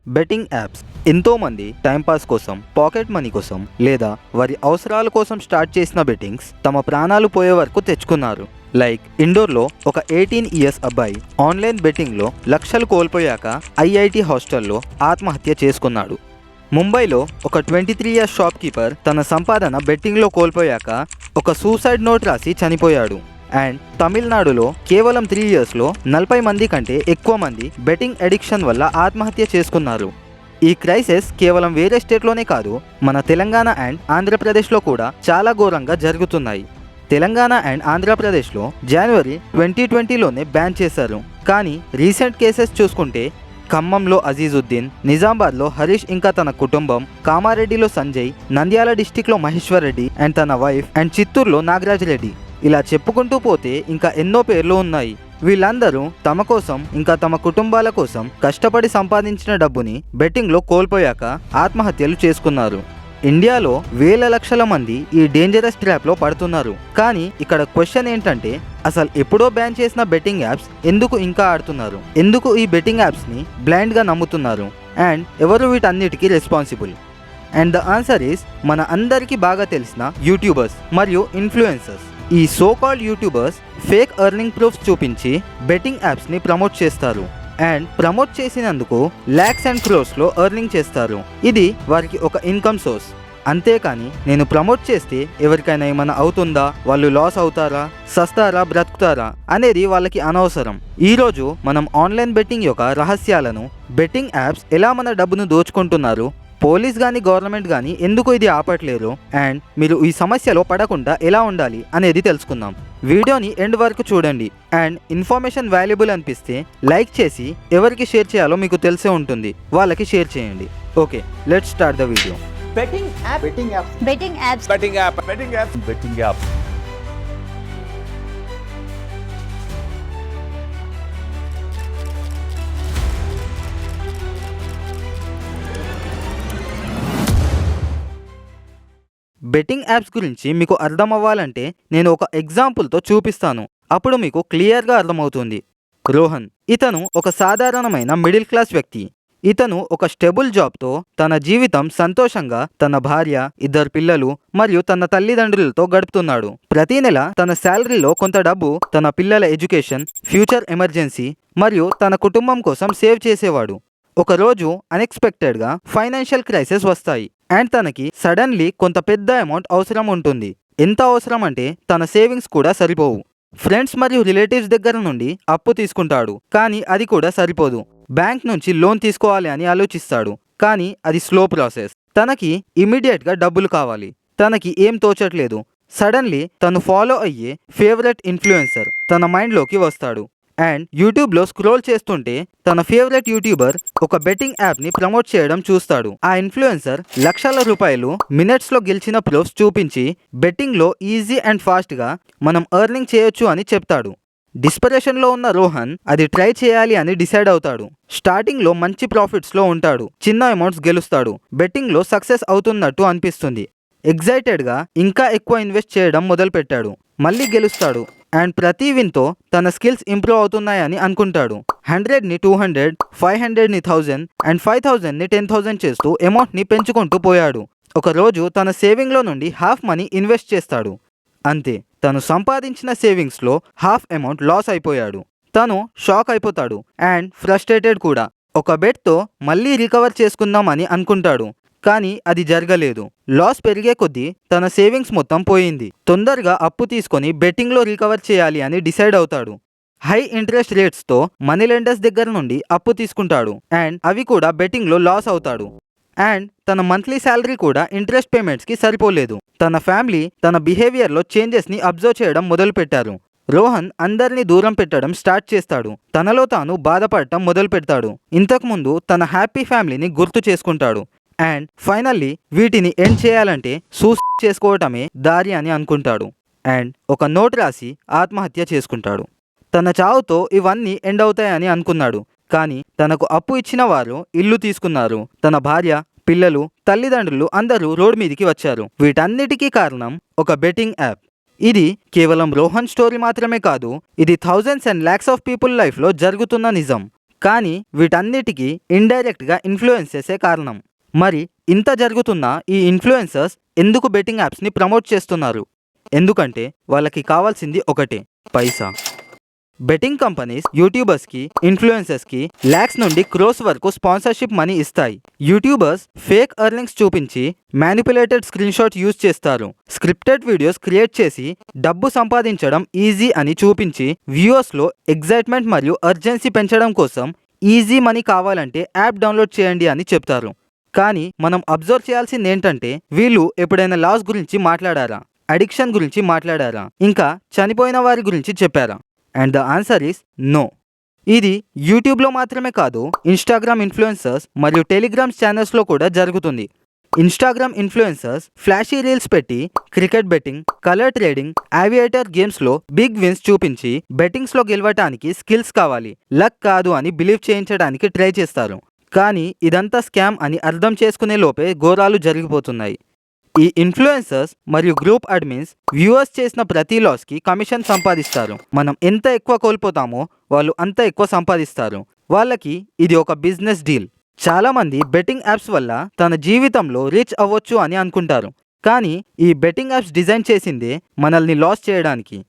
Betting apps ఎంతోమంది timepass కోసం, pocket money కోసం లేదా వారి అవసరాల కోసం స్టార్ట్ చేసిన బెట్టింగ్స్ తమ ప్రాణాలు పోయే వరకు తెచ్చుకున్నారు. లైక్ ఇండోర్లో ఒక 18 ఇయర్స్ అబ్బాయి ఆన్లైన్ బెట్టింగ్లో లక్షలు కోల్పోయాక ఐఐటి హాస్టల్లో ఆత్మహత్య చేసుకున్నాడు. ముంబైలో ఒక 23 ఇయర్స్ షాప్ కీపర్ తన సంపాదన బెట్టింగ్లో కోల్పోయాక ఒక సూసైడ్ నోట్ రాసి చనిపోయాడు. అండ్ తమిళనాడులో కేవలం 3 ఇయర్స్లో 40 మంది కంటే ఎక్కువ మంది బెట్టింగ్ అడిక్షన్ వల్ల ఆత్మహత్య చేసుకున్నారు. ఈ క్రైసిస్ కేవలం వేరే స్టేట్లోనే కాదు, మన తెలంగాణ అండ్ ఆంధ్రప్రదేశ్లో కూడా చాలా ఘోరంగా జరుగుతున్నాయి. తెలంగాణ అండ్ ఆంధ్రప్రదేశ్లో జనవరి 2020లోనే బ్యాన్ చేశారు. కానీ రీసెంట్ కేసెస్ చూసుకుంటే ఖమ్మంలో అజీజుద్దీన్, నిజామాబాద్లో హరీష్ ఇంకా తన కుటుంబం, కామారెడ్డిలో సంజయ్, నంద్యాల డిస్టిక్లో మహేశ్వర్ రెడ్డి అండ్ తన వైఫ్ అండ్ చిత్తూరులో నాగరాజ్ రెడ్డి, ఇలా చెప్పుకుంటూ పోతే ఇంకా ఎన్నో పేర్లు ఉన్నాయి. వీళ్ళందరూ తమ కోసం ఇంకా తమ కుటుంబాల కోసం కష్టపడి సంపాదించిన డబ్బుని బెట్టింగ్లో కోల్పోయాక ఆత్మహత్యలు చేసుకున్నారు. ఇండియాలో వేల లక్షల మంది ఈ డేంజరస్ ట్రాప్లో పడుతున్నారు. కానీ ఇక్కడ క్వశ్చన్ ఏంటంటే, అసలు ఎప్పుడో బ్యాన్ చేసిన బెట్టింగ్ యాప్స్ ఎందుకు ఇంకా ఆడుతున్నారు? ఎందుకు ఈ బెట్టింగ్ యాప్స్ని బ్లైండ్గా నమ్ముతున్నారు? అండ్ ఎవరు వీటన్నిటికీ responsible? And the answer is మన అందరికీ బాగా తెలిసిన యూట్యూబర్స్ మరియు ఇన్ఫ్లుయెన్సర్స్. ఈ so called YouTubers fake earning proofs చూపించి బెట్టింగ్ యాప్స్ని ప్రమోట్ చేస్తారు. అండ్ ప్రమోట్ చేసినందుకు ల్యాక్స్ అండ్ క్రోర్స్లో ఎర్నింగ్ చేస్తారు. ఇది వారికి ఒక ఇన్కమ్ సోర్స్. అంతేకాని నేను ప్రమోట్ చేస్తే ఎవరికైనా ఏమైనా అవుతుందా, వాళ్ళు లాస్ అవుతారా, సస్తారా, బ్రతుకుతారా అనేది వాళ్ళకి అనవసరం. ఈరోజు మనం ఆన్లైన్ బెట్టింగ్ యొక్క రహస్యాలను, బెట్టింగ్ యాప్స్ ఎలా మన డబ్బును దోచుకుంటున్నారు, పోలీస్ కానీ గవర్నమెంట్ కానీ ఎందుకు ఇది ఆపట్లేరు, అండ్ మీరు ఈ సమస్యలో పడకుండా ఎలా ఉండాలి అనేది తెలుసుకుందాం. వీడియోని ఎండ్ వరకు చూడండి. అండ్ ఇన్ఫర్మేషన్ వాల్యుబుల్ అనిపిస్తే లైక్ చేసి ఎవరికి షేర్ చేయాలో మీకు తెలిసే ఉంటుంది, వాళ్ళకి షేర్ చేయండి. Okay, let's start the video. Betting apps. Betting apps. Betting apps. Betting app. Betting apps. Betting apps. Betting apps గురించి మీకు అర్థం అవ్వాలంటే నేను ఒక ఎగ్జాంపుల్తో చూపిస్తాను. అప్పుడు మీకు క్లియర్గా అర్థమవుతుంది. రోహన్, ఇతను ఒక సాధారణమైన మిడిల్ క్లాస్ వ్యక్తి. ఇతను ఒక స్టెబుల్ జాబ్తో తన జీవితం సంతోషంగా తన భార్య, 2 పిల్లలు మరియు తన తల్లిదండ్రులతో గడుపుతున్నాడు. ప్రతి నెల తన శాలరీలో కొంత డబ్బు తన పిల్లల ఎడ్యుకేషన్, ఫ్యూచర్ ఎమర్జెన్సీ మరియు తన కుటుంబం కోసం సేవ్ చేసేవాడు. ఒకరోజు అన్ఎక్స్పెక్టెడ్గా ఫైనాన్షియల్ క్రైసిస్ వస్తాయి అండ్ తనకి సడన్లీ కొంత పెద్ద అమౌంట్ అవసరం ఉంటుంది. ఎంత అవసరం అంటే తన సేవింగ్స్ కూడా సరిపోవు. ఫ్రెండ్స్ మరియు రిలేటివ్స్ దగ్గర నుండి అప్పు తీసుకుంటాడు, కానీ అది కూడా సరిపోదు. బ్యాంక్ నుంచి లోన్ తీసుకోవాలి అని ఆలోచిస్తాడు, కానీ అది స్లో ప్రాసెస్. తనకి ఇమీడియట్గా డబ్బులు కావాలి. తనకి ఏం తోచట్లేదు. సడన్లీ తను ఫాలో అయ్యే ఫేవరెట్ ఇన్ఫ్లుయెన్సర్ తన మైండ్లోకి వస్తాడు. అండ్ యూట్యూబ్లో స్క్రోల్ చేస్తుంటే తన ఫేవరెట్ యూట్యూబర్ ఒక బెట్టింగ్ యాప్ని ప్రమోట్ చేయడం చూస్తాడు. ఆ ఇన్ఫ్లుయెన్సర్ లక్షల రూపాయలు మినిట్స్లో గెలిచిన ప్రూఫ్స్ చూపించి బెట్టింగ్లో ఈజీ అండ్ ఫాస్ట్గా మనం ఎర్నింగ్ చేయొచ్చు అని చెప్తాడు. డిస్పరేషన్లో ఉన్న రోహన్ అది ట్రై చేయాలి అని డిసైడ్ అవుతాడు. స్టార్టింగ్లో మంచి ప్రాఫిట్స్లో ఉంటాడు. చిన్న అమౌంట్స్ గెలుస్తాడు. బెట్టింగ్లో సక్సెస్ అవుతున్నట్టు అనిపిస్తుంది. ఎగ్జైటెడ్గా ఇంకా ఎక్కువ ఇన్వెస్ట్ చేయడం మొదలుపెట్టాడు. మళ్ళీ గెలుస్తాడు అండ్ ప్రతి విన్తో తన స్కిల్స్ ఇంప్రూవ్ అవుతున్నాయని అనుకుంటాడు. 100ని 200, 500ని 1000 అండ్ 5000ని 10,000 చేస్తూ అమౌంట్ని పెంచుకుంటూ పోయాడు. ఒకరోజు తన సేవింగ్లో నుండి హాఫ్ మనీ ఇన్వెస్ట్ చేస్తాడు. అంతే, తను సంపాదించిన సేవింగ్స్లో హాఫ్ అమౌంట్ లాస్ అయిపోయాడు. తను షాక్ అయిపోతాడు అండ్ ఫ్రస్ట్రేటెడ్ కూడా. ఒక బెట్తో మళ్ళీ రికవర్ చేసుకుందామని అనుకుంటాడు, కానీ అది జరగలేదు. లాస్ పెరిగే కొద్దీ తన సేవింగ్స్ మొత్తం పోయింది. తొందరగా అప్పు తీసుకొని బెట్టింగ్లో రికవర్ చేయాలి అని డిసైడ్ అవుతాడు. హై ఇంట్రెస్ట్ రేట్స్తో మనీ లెండర్స్ దగ్గర నుండి అప్పు తీసుకుంటాడు అండ్ అవి కూడా బెట్టింగ్లో లాస్ అవుతాడు. అండ్ తన మంత్లీ శాలరీ కూడా ఇంట్రెస్ట్ పేమెంట్స్కి సరిపోలేదు. తన ఫ్యామిలీ తన బిహేవియర్లో చేంజెస్ని అబ్జర్వ్ చేయడం మొదలుపెట్టారు. రోహన్ అందరినీ దూరం పెట్టడం స్టార్ట్ చేస్తాడు. తనలో తాను బాధపడటం మొదలు పెడతాడు. ఇంతకుముందు తన హ్యాపీ ఫ్యామిలీని గుర్తు చేసుకుంటాడు. అండ్ ఫైనల్లీ వీటిని ఎండ్ చేయాలంటే సూసైడ్ చేసుకోవటమే దారి అని అనుకుంటాడు. అండ్ ఒక నోట్ రాసి ఆత్మహత్య చేసుకుంటాడు. తన చావుతో ఇవన్నీ ఎండ్ అవుతాయని అనుకున్నాడు, కానీ తనకు అప్పు ఇచ్చిన వారు ఇల్లు తీసుకున్నారు. తన భార్య, పిల్లలు, తల్లిదండ్రులు అందరూ రోడ్ మీదికి వచ్చారు. వీటన్నిటికీ కారణం ఒక బెట్టింగ్ యాప్. ఇది కేవలం రోహన్ స్టోరీ మాత్రమే కాదు, ఇది thousands and lakhs of people లైఫ్లో జరుగుతున్న నిజం. కానీ వీటన్నిటికీ ఇండైరెక్ట్గా ఇన్ఫ్లుయెన్సెసే కారణం. మరి ఇంత జరుగుతున్న ఈ ఇన్ఫ్లుయెన్సర్స్ ఎందుకు బెట్టింగ్ యాప్స్ని ప్రమోట్ చేస్తున్నారు? ఎందుకంటే వాళ్ళకి కావాల్సింది ఒకటే, పైసా. బెట్టింగ్ కంపెనీస్ యూట్యూబర్స్కి, ఇన్ఫ్లుయెన్సర్స్కి లాక్స్ నుండి క్రోస్ వరకు స్పాన్సర్షిప్ మనీ ఇస్తాయి. యూట్యూబర్స్ ఫేక్ ఎర్నింగ్స్ చూపించి మ్యానిపులేటెడ్ స్క్రీన్ షాట్ యూజ్ చేస్తారు. స్క్రిప్టెడ్ వీడియోస్ క్రియేట్ చేసి డబ్బు సంపాదించడం ఈజీ అని చూపించి వ్యూవర్స్లో ఎగ్జైట్మెంట్ మరియు అర్జెన్సీ పెంచడం కోసం ఈజీ మనీ కావాలంటే యాప్ డౌన్లోడ్ చేయండి అని చెప్తారు. కానీ మనం అబ్జర్వ్ చేయాల్సింది ఏంటంటే వీళ్ళు ఎప్పుడైనా లాస్ గురించి మాట్లాడారా, అడిక్షన్ గురించి మాట్లాడారా, ఇంకా చనిపోయిన వారి గురించి చెప్పారా? And the answer is no. ఇది యూట్యూబ్లో మాత్రమే కాదు, ఇన్స్టాగ్రామ్ ఇన్ఫ్లుయెన్సర్స్ మరియు టెలిగ్రామ్ ఛానల్స్లో కూడా జరుగుతుంది. ఇన్స్టాగ్రామ్ ఇన్ఫ్లుయెన్సర్స్ ఫ్లాషీ రీల్స్ పెట్టి cricket betting, colour trading, aviator గేమ్స్లో బిగ్ విన్స్ చూపించి బెట్టింగ్స్లో గెలవటానికి స్కిల్స్ కావాలి, లక్ కాదు అని బిలీవ్ చేయించడానికి ట్రై చేస్తారు. కానీ ఇదంతా స్కామ్ అని అర్థం చేసుకునే లోపే ఘోరాలు జరిగిపోతున్నాయి. ఈ ఇన్ఫ్లుయెన్సర్స్ మరియు గ్రూప్ అడ్మిన్స్ వ్యూవర్స్ చేసిన ప్రతి లాస్కి కమిషన్ సంపాదిస్తారు. మనం ఎంత ఎక్కువ కోల్పోతామో వాళ్ళు అంత ఎక్కువ సంపాదిస్తారు. వాళ్ళకి ఇది ఒక బిజినెస్ డీల్. చాలామంది బెట్టింగ్ యాప్స్ వల్ల తన జీవితంలో రిచ్ అవ్వచ్చు అని అనుకుంటారు. కానీ ఈ బెట్టింగ్ యాప్స్ డిజైన్ చేసిందే మనల్ని లాస్ చేయడానికి.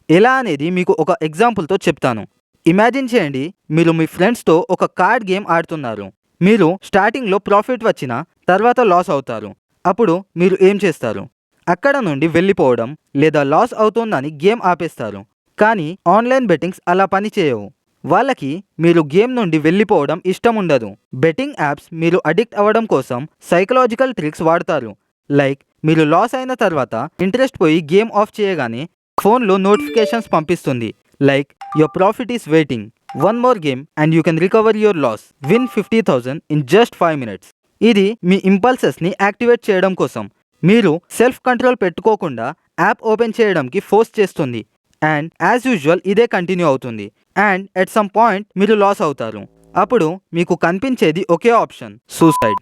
ఎలా అనేది మీకు ఒక ఎగ్జాంపుల్తో చెప్తాను. ఇమాజిన్ చేయండి, మీరు మీ ఫ్రెండ్స్తో ఒక కార్డ్ గేమ్ ఆడుతున్నారు. మీరు స్టార్టింగ్లో ప్రాఫిట్ వచ్చిన తర్వాత లాస్ అవుతారు. అప్పుడు మీరు ఏం చేస్తారు? అక్కడ నుండి వెళ్ళిపోవడం లేదా లాస్ అవుతోందని గేమ్ ఆపేస్తారు. కానీ ఆన్లైన్ బెట్టింగ్స్ అలా పని చేయవు. వాళ్ళకి మీరు గేమ్ నుండి వెళ్ళిపోవడం ఇష్టం ఉండదు. బెట్టింగ్ యాప్స్ మీరు అడిక్ట్ అవ్వడం కోసం సైకలాజికల్ ట్రిక్స్ వాడతారు. లైక్ మీరు లాస్ అయిన తర్వాత ఇంట్రెస్ట్ పోయి గేమ్ ఆఫ్ చేయగానే ఫోన్లో నోటిఫికేషన్స్ పంపిస్తుంది. Like your profit is waiting, one more game and you can recover your loss, win 50,000 in just 5 minutes. ఇది మీ ఇంపల్సెస్ని యాక్టివేట్ చేయడం కోసం. మీరు సెల్ఫ్ కంట్రోల్ పెట్టుకోకుండా యాప్ ఓపెన్ చేయడానికి ఫోర్స్ చేస్తుంది. అండ్ యాజ్ యూజువల్ ఇదే కంటిన్యూ అవుతుంది. అండ్ ఎట్ సమ్ పాయింట్ మీరు లాస్ అవుతారు. అప్పుడు మీకు కనిపించేది ఒకే ఆప్షన్, సూసైడ్.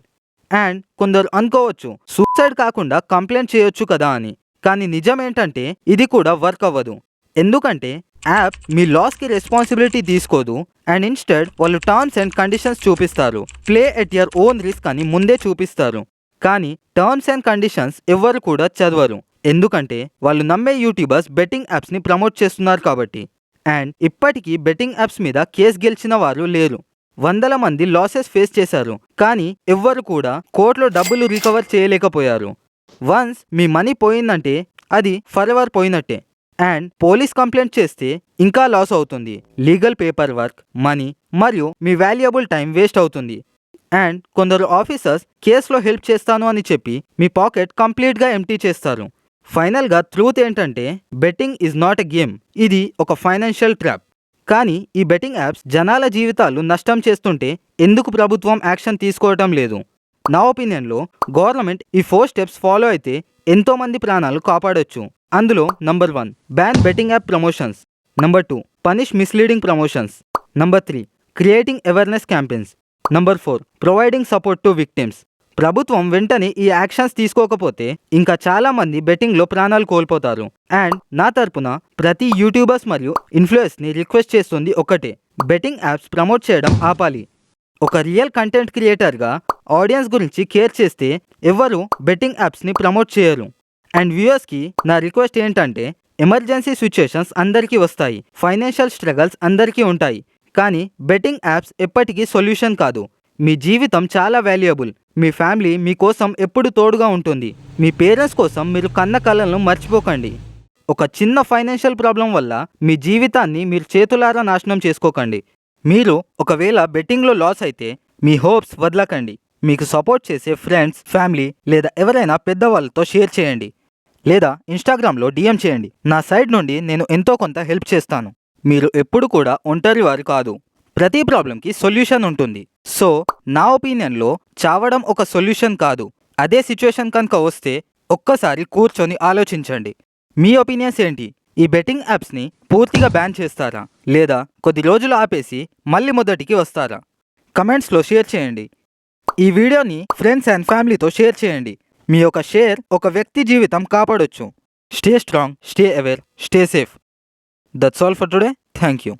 అండ్ కొందరు అనుకోవచ్చు సూసైడ్ కాకుండా కంప్లైంట్ చేయొచ్చు కదా అని. కానీ నిజం ఏంటంటే ఇది కూడా వర్క్ అవ్వదు. ఎందుకంటే యాప్ మీ లాస్కి రెస్పాన్సిబిలిటీ తీసుకోదు. అండ్ ఇన్స్టెడ్ వాళ్ళు టర్మ్స్ అండ్ కండిషన్స్ చూపిస్తారు. Play at your own risk అని ముందే చూపిస్తారు. కానీ టర్మ్స్ అండ్ కండిషన్స్ ఎవ్వరు కూడా చదవరు. ఎందుకంటే వాళ్ళు నమ్మే యూట్యూబర్స్ బెట్టింగ్ యాప్స్ని ప్రమోట్ చేస్తున్నారు కాబట్టి. అండ్ ఇప్పటికీ బెట్టింగ్ యాప్స్ మీద కేసు గెలిచిన వారు లేరు. వందల మంది లాసెస్ ఫేస్ చేశారు. కానీ ఎవ్వరు కూడా కోర్టులో డబ్బులు రికవర్ చేయలేకపోయారు. వన్స్ మీ మనీ పోయిందంటే అది ఫర్ ఎవర్ పోయినట్టే. అండ్ పోలీస్ కంప్లైంట్ చేస్తే ఇంకా లాస్ అవుతుంది. లీగల్ పేపర్ వర్క్, మనీ మరియు మీ వాల్యుయబుల్ టైం వేస్ట్ అవుతుంది. అండ్ కొందరు ఆఫీసర్స్ కేసులో హెల్ప్ చేస్తాను అని చెప్పి మీ పాకెట్ కంప్లీట్గా ఎంప్టీ చేస్తారు. ఫైనల్గా ట్రూత్ ఏంటంటే betting is not a game, ఇది ఒక ఫైనాన్షియల్ ట్రాప్. కానీ ఈ బెట్టింగ్ యాప్స్ జనాల జీవితాలు నష్టం చేస్తుంటే ఎందుకు ప్రభుత్వం యాక్షన్ తీసుకోవటం లేదు? నా ఒపీనియన్లో గవర్నమెంట్ ఈ 4 స్టెప్స్ ఫాలో అయితే ఎంతోమంది ప్రాణాలు కాపాడొచ్చు. అందులో number 1, ban betting app promotions. Number 2, punish misleading promotions. Number 3, creating awareness campaigns. Number 4, providing support to victims. ప్రభుత్వం వెంటనే ఈ యాక్షన్స్ తీసుకోకపోతే ఇంకా చాలా మంది బెట్టింగ్లో ప్రాణాలు కోల్పోతారు. అండ్ నా తరపున ప్రతి యూట్యూబర్స్ మరియు ఇన్ఫ్లుయెన్సర్స్ని రిక్వెస్ట్ చేస్తుంది ఒకటే, బెట్టింగ్ యాప్స్ ప్రమోట్ చేయడం ఆపాలి. ఒక రియల్ కంటెంట్ క్రియేటర్గా ఆడియన్స్ గురించి కేర్ చేస్తే ఎవ్వరూ బెట్టింగ్ యాప్స్ని ప్రమోట్ చేయరు. అండ్ వ్యూయర్స్కి నా రిక్వెస్ట్ ఏంటంటే ఎమర్జెన్సీ సిచ్యుయేషన్స్ అందరికీ వస్తాయి, ఫైనాన్షియల్ స్ట్రగల్స్ అందరికీ ఉంటాయి. కానీ బెట్టింగ్ యాప్స్ ఎప్పటికీ సొల్యూషన్ కాదు. మీ జీవితం చాలా వాల్యుయబుల్. మీ ఫ్యామిలీ మీకోసం ఎప్పుడు తోడుగా ఉంటుంది. మీ పేరెంట్స్ కోసం మీరు కన్న కలలను మర్చిపోకండి. ఒక చిన్న ఫైనాన్షియల్ ప్రాబ్లం వల్ల మీ జీవితాన్ని మీరు చేతులారా నాశనం చేసుకోకండి. మీరు ఒకవేళ బెట్టింగ్లో లాస్ అయితే మీ హోప్స్ వదలకండి. మీకు సపోర్ట్ చేసే ఫ్రెండ్స్, ఫ్యామిలీ లేదా ఎవరైనా పెద్దవాళ్ళతో షేర్ చేయండి. లేదా ఇన్స్టాగ్రామ్లో DM చేయండి. నా సైడ్ నుండి నేను ఎంతో కొంత హెల్ప్ చేస్తాను. మీరు ఎప్పుడు కూడా ఒంటరి వారు కాదు. ప్రతి ప్రాబ్లంకి సొల్యూషన్ ఉంటుంది. సో నా ఒపీనియన్లో చావడం ఒక సొల్యూషన్ కాదు. అదే సిచ్యువేషన్ కనుక వస్తే ఒక్కసారి కూర్చొని ఆలోచించండి. మీ ఒపీనియన్స్ ఏంటి? ఈ బెట్టింగ్ యాప్స్ని పూర్తిగా బ్యాన్ చేస్తారా, లేదా కొద్ది రోజులు ఆపేసి మళ్ళీ మొదటికి వస్తారా? కమెంట్స్లో షేర్ చేయండి. ఈ వీడియోని ఫ్రెండ్స్ అండ్ ఫ్యామిలీతో షేర్ చేయండి. మీ యొక్క షేర్ ఒక వ్యక్తి జీవితం కాపాడొచ్చు. Stay strong, stay aware, stay safe. That's all for today. Thank you.